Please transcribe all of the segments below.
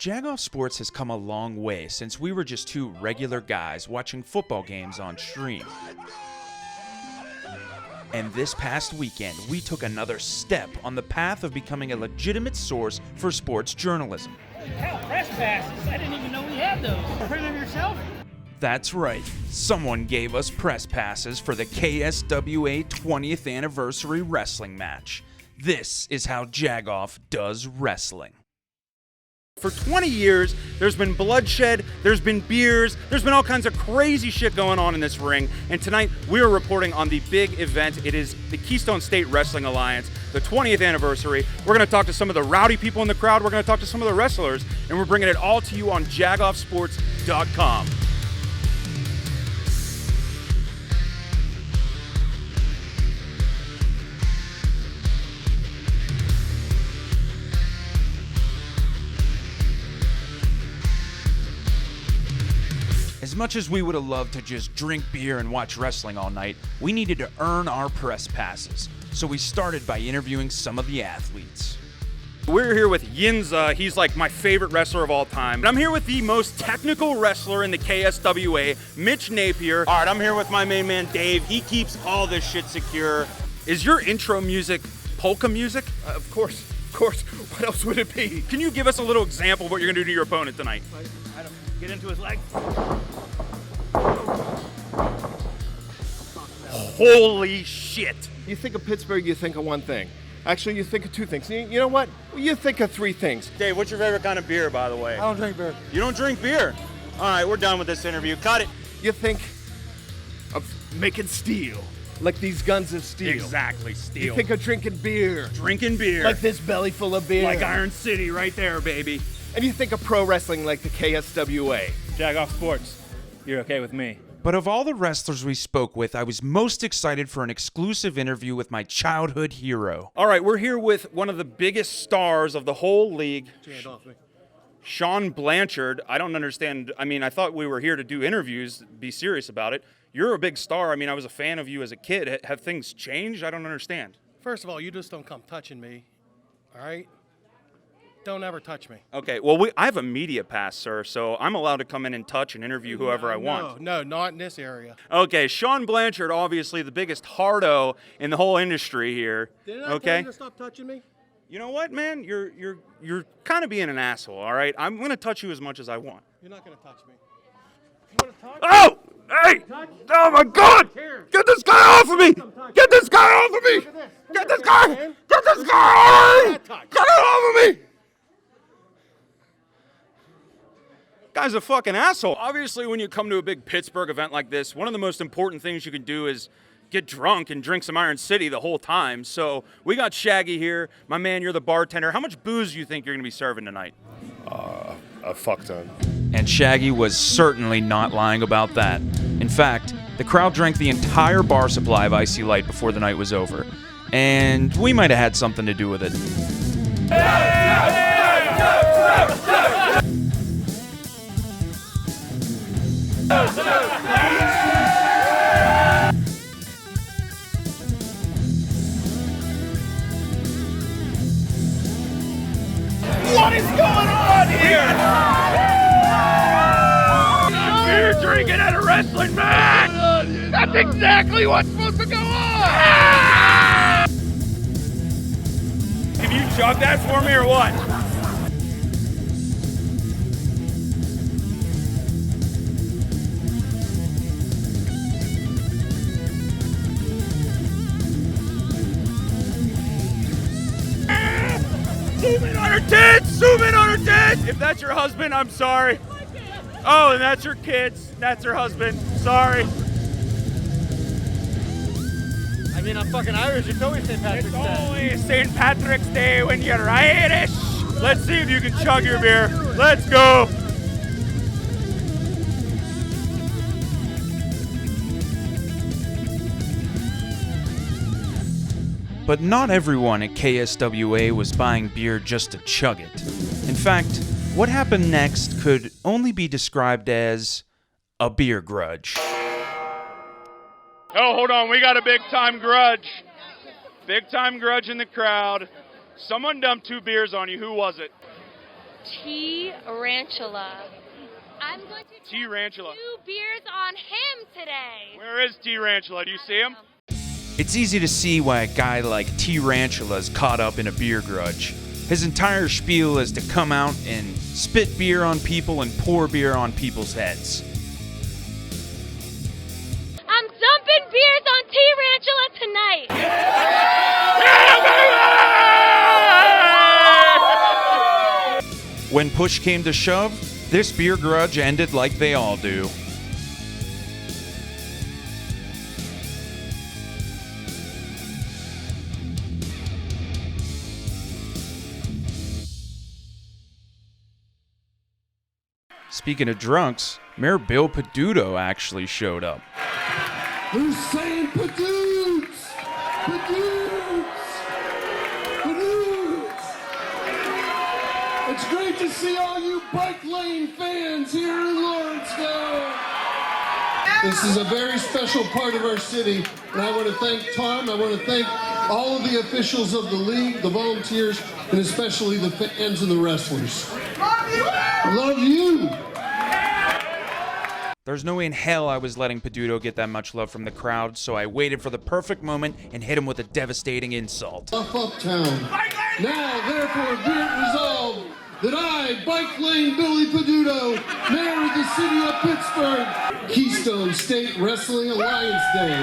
Jagoff Sports has come a long way since we were just two regular guys watching football games on stream. And this past weekend, we took another step on the path of becoming a legitimate source for sports journalism. Hell, press passes. I didn't even know we had those. Print them yourself? That's right. Someone gave us press passes for the KSWA 20th anniversary wrestling match. This is how Jagoff does wrestling. For 20 years, there's been bloodshed, there's been beers, there's been all kinds of crazy shit going on in this ring. And tonight, we are reporting on the big event. It is the Keystone State Wrestling Alliance, the 20th anniversary. We're going to talk to some of the rowdy people in the crowd. We're going to talk to some of the wrestlers. And we're bringing it all to you on jagoffsports.com. As much as we would have loved to just drink beer and watch wrestling all night, we needed to earn our press passes. So we started by interviewing some of the athletes. We're here with Yinza. He's like my favorite wrestler of all time. And I'm here with the most technical wrestler in the KSWA, Mitch Napier. All right, I'm here with my main man, Dave. He keeps all this shit secure. Is your intro music polka music? Of course. What else would it be? Can you give us a little example of what you're going to do to your opponent tonight? I don't get into his legs. Holy shit. You think of Pittsburgh, you think of one thing. Actually, you think of two things. You know what? You think of three things. Dave, what's your favorite kind of beer, by the way? I don't drink beer. You don't drink beer? All right, we're done with this interview. Cut it. You think of making steel, like these guns of steel. Exactly, steel. You think of drinking beer. Drinking beer. Like this belly full of beer. Like Iron City right there, baby. And you think of pro wrestling like the KSWA. Jagoff Sports, you're okay with me. But of all the wrestlers we spoke with, I was most excited for an exclusive interview with my childhood hero. All right, we're here with one of the biggest stars of the whole league, Jester and Blanchard. I don't understand. I mean, I thought we were here to do interviews, be serious about it. You're a big star. I mean, I was a fan of you as a kid. Have things changed? I don't understand. First of all, you just don't come touching me, all right? Don't ever touch me. Okay, well, I have a media pass, sir, so I'm allowed to come in and touch and interview whoever I want. No, not in this area. Okay, Jester Blanchard, obviously the biggest hardo in the whole industry here. Didn't I tell you to stop touching me? You know what, man? You're kind of being an asshole, all right? I'm going to touch you as much as I want. You're not going to touch me. You want to touch? Oh! Hey! Oh, my God! Get this guy off of me! Get this guy off of me! Get this guy! Get this guy! Get it off of me! Guy's a fucking asshole. Obviously, when you come to a big Pittsburgh event like this, one of the most important things you can do is get drunk and drink some Iron City the whole time. So we got Shaggy here. My man, you're the bartender. How much booze do you think you're going to be serving tonight? A fuck ton. And Shaggy was certainly not lying about that. In fact, the crowd drank the entire bar supply of Icy Light before the night was over. And we might have had something to do with it. What is going on here? Beer drinking at a wrestling match! That's exactly what's supposed to go on! Can you chug that for me or what? Zoom in on her tits! Zoom in on her tits! If that's your husband, I'm sorry. Oh, and that's your kids. That's her husband. Sorry. I mean, I'm fucking Irish. It's always St. Patrick's It's Day. always St. Patrick's Day when you're Irish. Let's see if you can chug your beer. Let's go. But not everyone at KSWA was buying beer just to chug it. In fact, what happened next could only be described as a beer grudge. Oh, hold on. We got a big-time grudge. Big-time grudge in the crowd. Someone dumped 2 beers on you. Who was it? T-Rantula. I'm going to T-Rantula. 2 beers on him today. Where is T-Rantula? Do you see him? It's easy to see why a guy like T-Rantula is caught up in a beer grudge. His entire spiel is to come out and spit beer on people and pour beer on people's heads. I'm dumping beers on T-Rantula tonight. When push came to shove, this beer grudge ended like they all do. Speaking of drunks, Mayor Bill Peduto actually showed up. They're saying Padoots! Padoots! Padoots! It's great to see all you Bike Lane fans here in Lawrenceville. This is a very special part of our city, and I want to thank Tom, I want to thank all of the officials of the league, the volunteers, and especially the fans and the wrestlers. Love you! There's no way in hell I was letting Peduto get that much love from the crowd, so I waited for the perfect moment and hit him with a devastating insult. Uptown. Now, therefore, be it resolved that I, Bike Lane Billy Peduto, Mayor of the City of Pittsburgh, Keystone State Wrestling Alliance Day,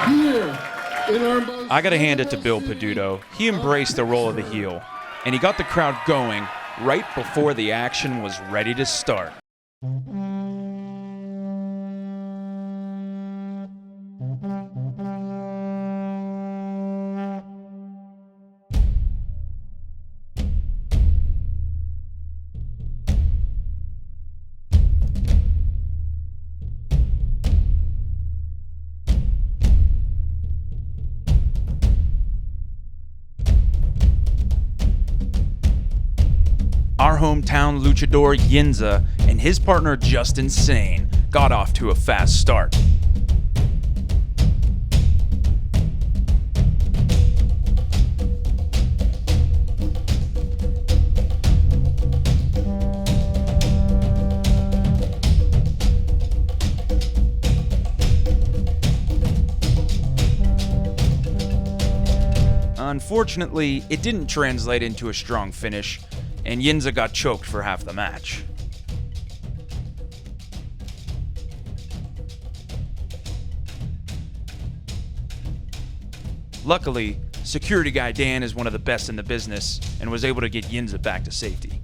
here in our most... I gotta hand it to Bill Peduto. He embraced the role of the heel, and he got the crowd going right before the action was ready to start. Our hometown luchador Yinza and his partner Justin Sane got off to a fast start. Unfortunately, it didn't translate into a strong finish, and Yinza got choked for half the match. Luckily, security guy Dan is one of the best in the business and was able to get Yinza back to safety.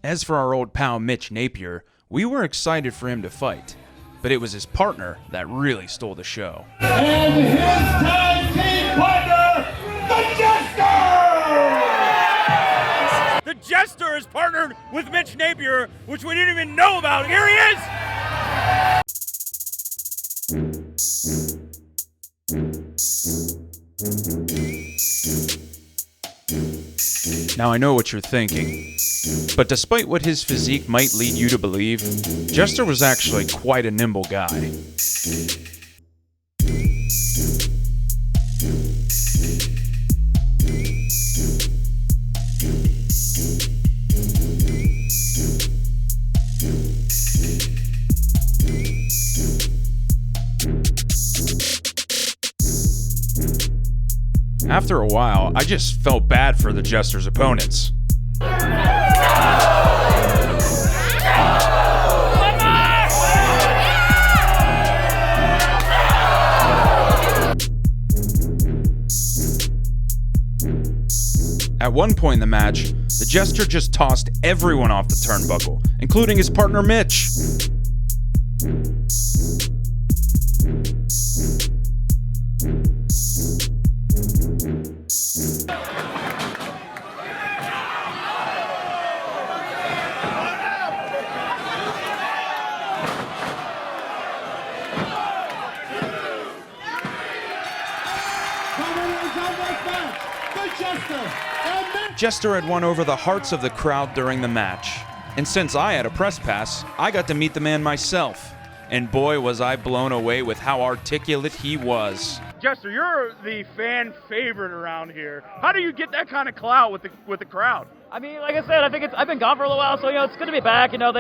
As for our old pal Mitch Napier, we were excited for him to fight, but it was his partner that really stole the show. And his tag team partner, the Jester! The Jester is partnered with Mitch Napier, which we didn't even know about. Here he is! Now I know what you're thinking, but despite what his physique might lead you to believe, Jester was actually quite a nimble guy. After a while, I just felt bad for the Jester's opponents. At one point in the match, the Jester just tossed everyone off the turnbuckle, including his partner Mitch. Jester had won over the hearts of the crowd during the match, and since I had a press pass, I got to meet the man myself, and boy was I blown away with how articulate he was. Jester, you're the fan favorite around here. How do you get that kind of clout with the crowd? I mean, like I said, I've been gone for a little while, so it's good to be back. I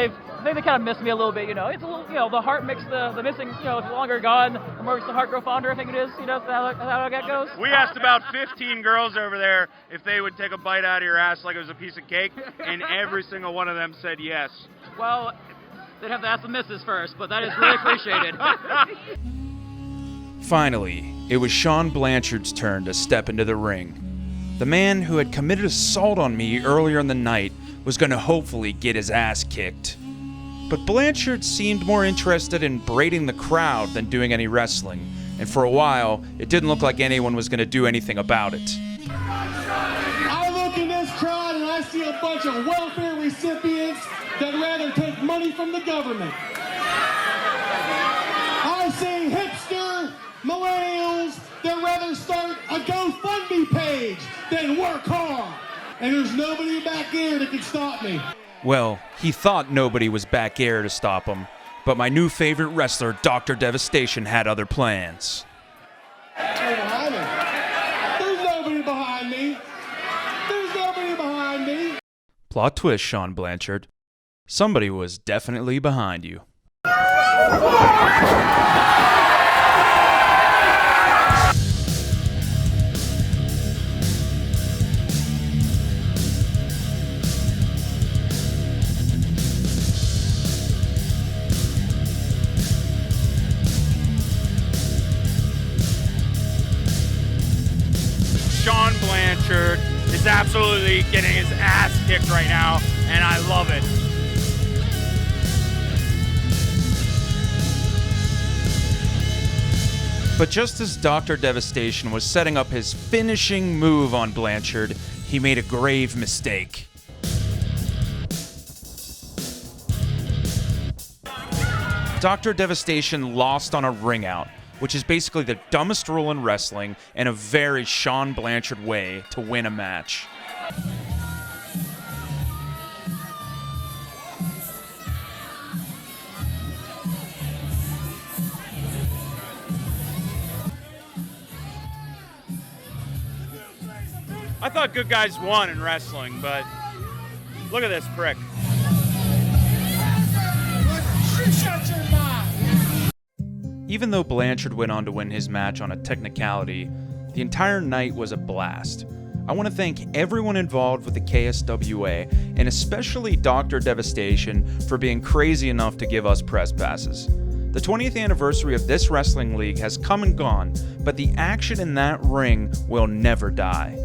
think they kind of missed me a little bit. It's a little, the heart makes the missing. It's longer gone, the more the heart grow fonder. I think it is. That's how that goes. We asked about 15 girls over there if they would take a bite out of your ass like it was a piece of cake, and every single one of them said yes. Well, they'd have to ask the missus first, but that is really appreciated. Finally, it was Sean Blanchard's turn to step into the ring. The man who had committed assault on me earlier in the night was going to hopefully get his ass kicked. But Blanchard seemed more interested in braiding the crowd than doing any wrestling, and for a while, it didn't look like anyone was going to do anything about it. I look in this crowd and I see a bunch of welfare recipients that'd rather take money from the government. I see hipster millennials that rather start a GoFundMe page than work hard. And there's nobody back here that can stop me. Well, he thought nobody was back here to stop him, but my new favorite wrestler, Dr. Devastation, had other plans. Behind me. There's nobody behind me. There's nobody behind me. Plot twist, Sean Blanchard. Somebody was definitely behind you. Sean Blanchard is absolutely getting his ass kicked right now, and I love it. But just as Dr. Devastation was setting up his finishing move on Blanchard, he made a grave mistake. Dr. Devastation lost on a ring out, which is basically the dumbest rule in wrestling and a very Sean Blanchard way to win a match. I thought good guys won in wrestling, but look at this prick. Even though Blanchard went on to win his match on a technicality, the entire night was a blast. I want to thank everyone involved with the KSWA, and especially Dr. Devastation for being crazy enough to give us press passes. The 20th anniversary of this wrestling league has come and gone, but the action in that ring will never die.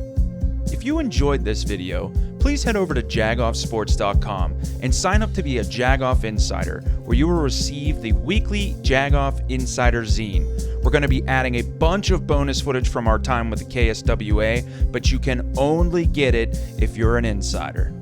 If you enjoyed this video, please head over to jagoffsports.com and sign up to be a Jagoff Insider, where you will receive the weekly Jagoff Insider Zine. We're going to be adding a bunch of bonus footage from our time with the KSWA, but you can only get it if you're an insider.